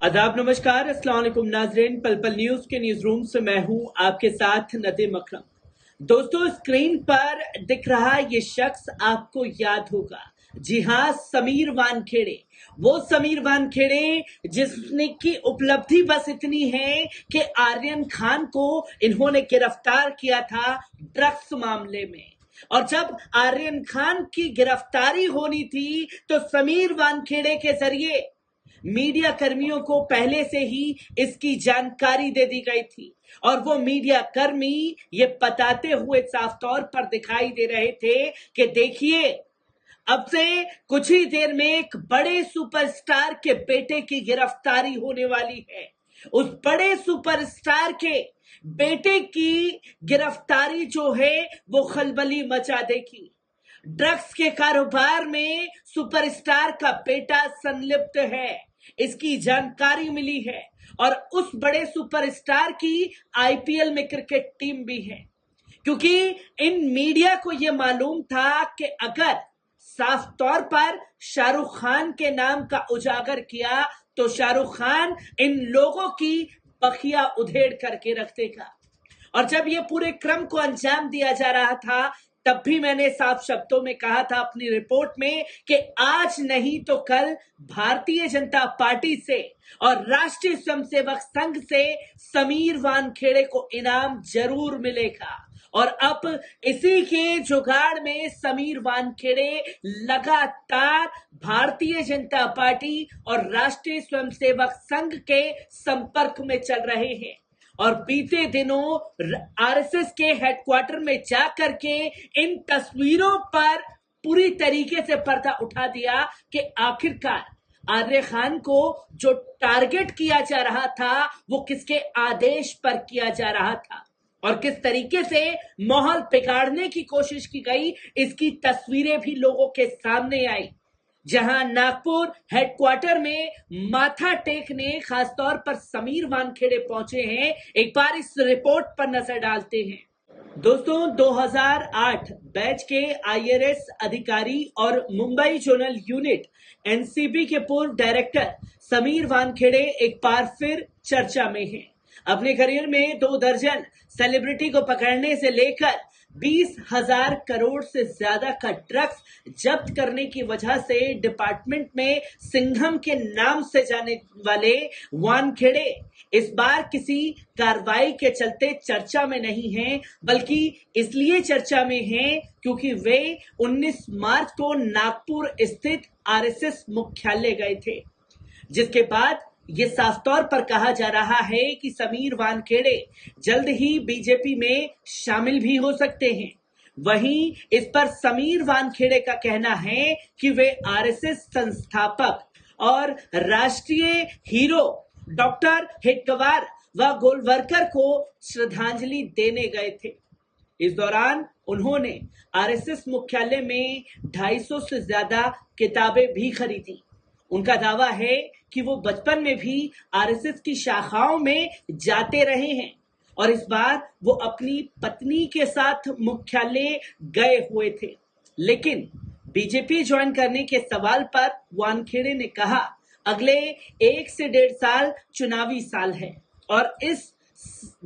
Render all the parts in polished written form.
आदाब, नमस्कार, अस्सलाम वालेकुम नाजरीन। पल पल न्यूज के न्यूज रूम से मैं हूं आपके साथ नदीम अकरम। दोस्तों, स्क्रीन पर दिख रहा ये शख्स आपको याद होगा। जी हां, समीर वानखेड़े। वो समीर वानखेड़े जिसने की उपलब्धि बस इतनी है कि आर्यन खान को इन्होंने गिरफ्तार किया था ड्रग्स मामले में। और जब आर्यन खान की गिरफ्तारी होनी थी तो समीर वानखेड़े के जरिए मीडिया कर्मियों को पहले से ही इसकी जानकारी दे दी गई थी और वो मीडिया कर्मी ये बताते हुए साफ तौर पर दिखाई दे रहे थे कि देखिए, अब से कुछ ही देर में एक बड़े सुपरस्टार के बेटे की गिरफ्तारी होने वाली है। उस बड़े सुपरस्टार के बेटे की गिरफ्तारी जो है वो खलबली मचा देगी। ड्रग्स के कारोबार में सुपरस्टार का बेटा संलिप्त है, इसकी जानकारी मिली है। और उस बड़े सुपरस्टार की आईपीएल में क्रिकेट टीम भी है, क्योंकि इन मीडिया को यह मालूम था कि अगर साफ तौर पर शाहरुख खान के नाम का उजागर किया तो शाहरुख खान इन लोगों की बखिया उधेड़ करके रख देगा। और जब ये पूरे क्रम को अंजाम दिया जा रहा था तब भी मैंने साफ शब्दों में कहा था अपनी रिपोर्ट में कि आज नहीं तो कल भारतीय जनता पार्टी से और राष्ट्रीय स्वयंसेवक संघ से समीर वानखेड़े को इनाम जरूर मिलेगा। और अब इसी के जुगाड़ में समीर वानखेड़े लगातार भारतीय जनता पार्टी और राष्ट्रीय स्वयंसेवक संघ के संपर्क में चल रहे हैं। और बीते दिनों आरएसएस के हेडक्वार्टर में जाकर के इन तस्वीरों पर पूरी तरीके से पर्दा उठा दिया कि आखिरकार आर्य खान को जो टारगेट किया जा रहा था वो किसके आदेश पर किया जा रहा था और किस तरीके से माहौल बिगाड़ने की कोशिश की गई, इसकी तस्वीरें भी लोगों के सामने आई। जहां नागपुर हेडक्वार्टर में माथा टेकने खासतौर पर समीर वानखेड़े पहुंचे हैं, एक बार इस रिपोर्ट पर नजर डालते हैं। दोस्तों, 2008 बैच के आईआरएस अधिकारी और मुंबई जोनल यूनिट एनसीबी के पूर्व डायरेक्टर समीर वानखेड़े एक बार फिर चर्चा में हैं। अपने करियर में 2 दर्जन सेलिब्रिटी को पकड़ने से लेकर 20,000 करोड़ से ज्यादा का ड्रग्स जब्त करने की वजह से डिपार्टमेंट में सिंघम के नाम से जाने वाले वानखेड़े इस बार किसी कार्रवाई के चलते चर्चा में नहीं हैं, बल्कि इसलिए चर्चा में हैं क्योंकि वे 19 मार्च को नागपुर स्थित आरएसएस मुख्यालय गए थे, जिसके बाद ये साफ तौर पर कहा जा रहा है कि समीर वानखेड़े जल्द ही बीजेपी में शामिल भी हो सकते हैं। वहीं इस पर समीर वानखेड़े का कहना है कि वे आरएसएस संस्थापक और राष्ट्रीय हीरो डॉक्टर हेडगेवार व गोलवरकर को श्रद्धांजलि देने गए थे। इस दौरान उन्होंने आरएसएस मुख्यालय में 250 से ज्यादा किताबें भी खरीदी। उनका दावा है कि वो बचपन में भी आरएसएस की शाखाओं में जाते रहे हैं और इस बार वो अपनी पत्नी के साथ मुख्यालय गए हुए थे। लेकिन बीजेपी ज्वाइन करने के सवाल पर वानखेड़े ने कहा, अगले 1 से 1.5 साल चुनावी साल है और इस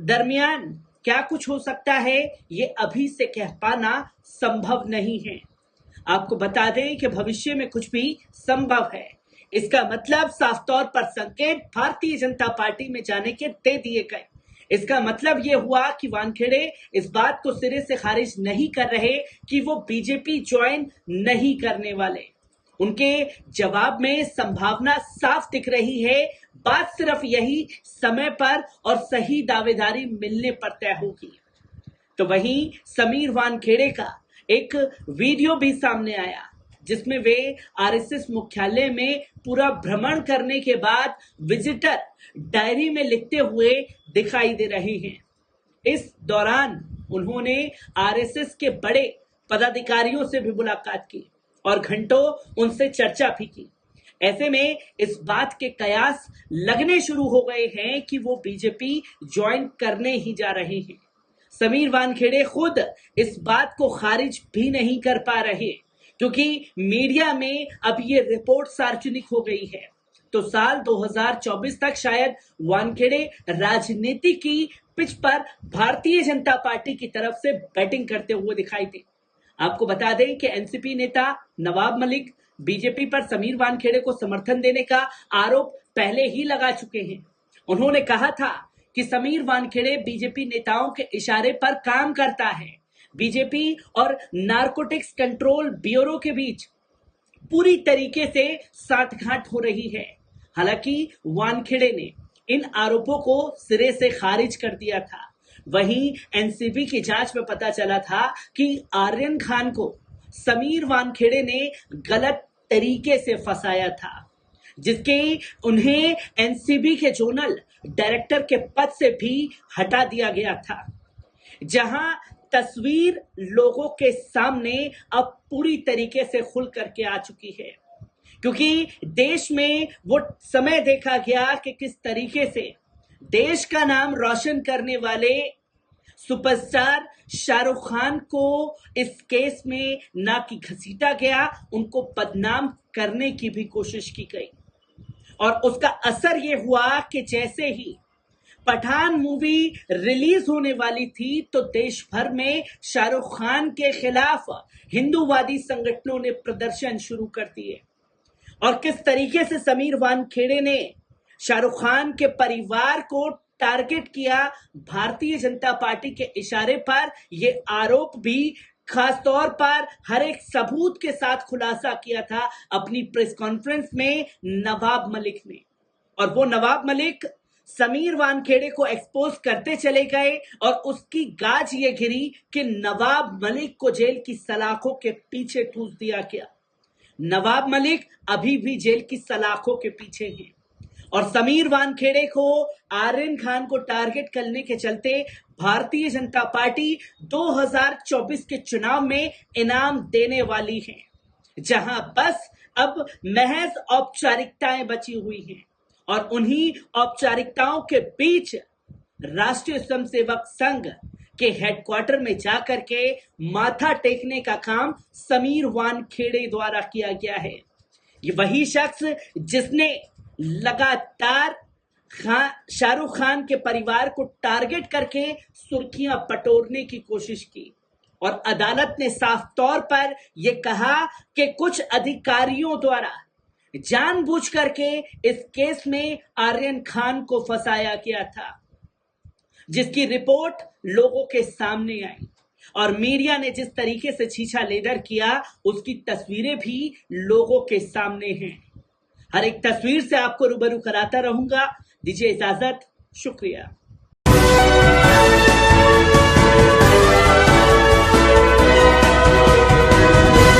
दरमियान क्या कुछ हो सकता है ये अभी से कह पाना संभव नहीं है। आपको बता दें कि भविष्य में कुछ भी संभव है। इसका मतलब साफ तौर पर संकेत भारतीय जनता पार्टी में जाने के दे दिए गए। इसका मतलब यह हुआ कि वानखेड़े इस बात को सिरे से खारिज नहीं कर रहे कि वो बीजेपी ज्वाइन नहीं करने वाले। उनके जवाब में संभावना साफ दिख रही है। बात सिर्फ यही समय पर और सही दावेदारी मिलने पर तय होगी। तो वहीं समीर वानखेड़े का एक वीडियो भी सामने आया जिसमें वे आरएसएस मुख्यालय में पूरा भ्रमण करने के बाद विजिटर डायरी में लिखते हुए दिखाई दे रहे हैं। इस दौरान उन्होंने आरएसएस के बड़े पदाधिकारियों से भी मुलाकात की और घंटों उनसे चर्चा भी की। ऐसे में इस बात के कयास लगने शुरू हो गए हैं कि वो बीजेपी ज्वाइन करने ही जा रहे हैं। समीर वानखेड़े खुद इस बात को खारिज भी नहीं कर पा रहे, क्योंकि मीडिया में अब ये रिपोर्ट सार्वजनिक हो गई है। तो साल 2024 तक शायद वानखेड़े राजनीति की पिच पर भारतीय जनता पार्टी की तरफ से बैटिंग करते हुए दिखाई दे। आपको बता दें कि एनसीपी नेता नवाब मलिक बीजेपी पर समीर वानखेड़े को समर्थन देने का आरोप पहले ही लगा चुके हैं। उन्होंने कहा था कि समीर वानखेड़े बीजेपी नेताओं के इशारे पर काम करता है। बीजेपी और नारकोटिक्स कंट्रोल ब्यूरो के बीच पूरी तरीके से साठगांठ हो रही है। हालांकि वानखेड़े ने इन आरोपों को सिरे से खारिज कर दिया था। वहीं एनसीबी की जांच में पता चला था कि आर्यन खान को समीर वानखेड़े ने गलत तरीके से फंसाया था, जिसके उन्हें एनसीबी के जोनल डायरेक्टर के पद से भी हटा दिया गया था। जहां तस्वीर लोगों के सामने अब पूरी तरीके से खुल करके आ चुकी है, क्योंकि देश में वो समय देखा गया कि किस तरीके से देश का नाम रोशन करने वाले सुपरस्टार शाहरुख खान को इस केस में ना कि घसीटा गया, उनको बदनाम करने की भी कोशिश की गई। और उसका असर ये हुआ कि जैसे ही पठान मूवी रिलीज होने वाली थी तो देश भर में शाहरुख खान के खिलाफ हिंदूवादी संगठनों ने प्रदर्शन शुरू कर दिए। और किस तरीके से समीर वानखेड़े ने शाहरुख खान के परिवार को टारगेट किया, भारतीय जनता पार्टी के इशारे पर यह आरोप भी खास तौर पर हर एक सबूत के साथ खुलासा किया था अपनी प्रेस कॉन्फ्रेंस में नवाब मलिक ने। और वो नवाब मलिक समीर वानखेड़े को एक्सपोज करते चले गए और उसकी गाज ये गिरी कि नवाब मलिक को जेल की सलाखों के पीछे ठूस दिया गया। नवाब मलिक अभी भी जेल की सलाखों के पीछे हैं और समीर वानखेड़े को आर्यन खान को टारगेट करने के चलते भारतीय जनता पार्टी 2024 के चुनाव में इनाम देने वाली है, जहां बस अब महज औपचारिकताएं बची हुई हैं। और उन्हीं औपचारिकताओं के बीच राष्ट्रीय स्वयंसेवक संघ के हेडक्वार्टर में जाकर के माथा टेकने का काम समीर वानखेड़े द्वारा किया गया है। ये वही शख्स जिसने लगातार शाहरुख खान के परिवार को टारगेट करके सुर्खियां बटोरने की कोशिश की। और अदालत ने साफ तौर पर यह कहा कि कुछ अधिकारियों द्वारा जानबूझ करके इस केस में आर्यन खान को फंसाया गया था, जिसकी रिपोर्ट लोगों के सामने आई। और मीडिया ने जिस तरीके से छीछा लेदर किया उसकी तस्वीरें भी लोगों के सामने हैं। हर एक तस्वीर से आपको रूबरू कराता रहूंगा। दीजिए इजाजत, शुक्रिया।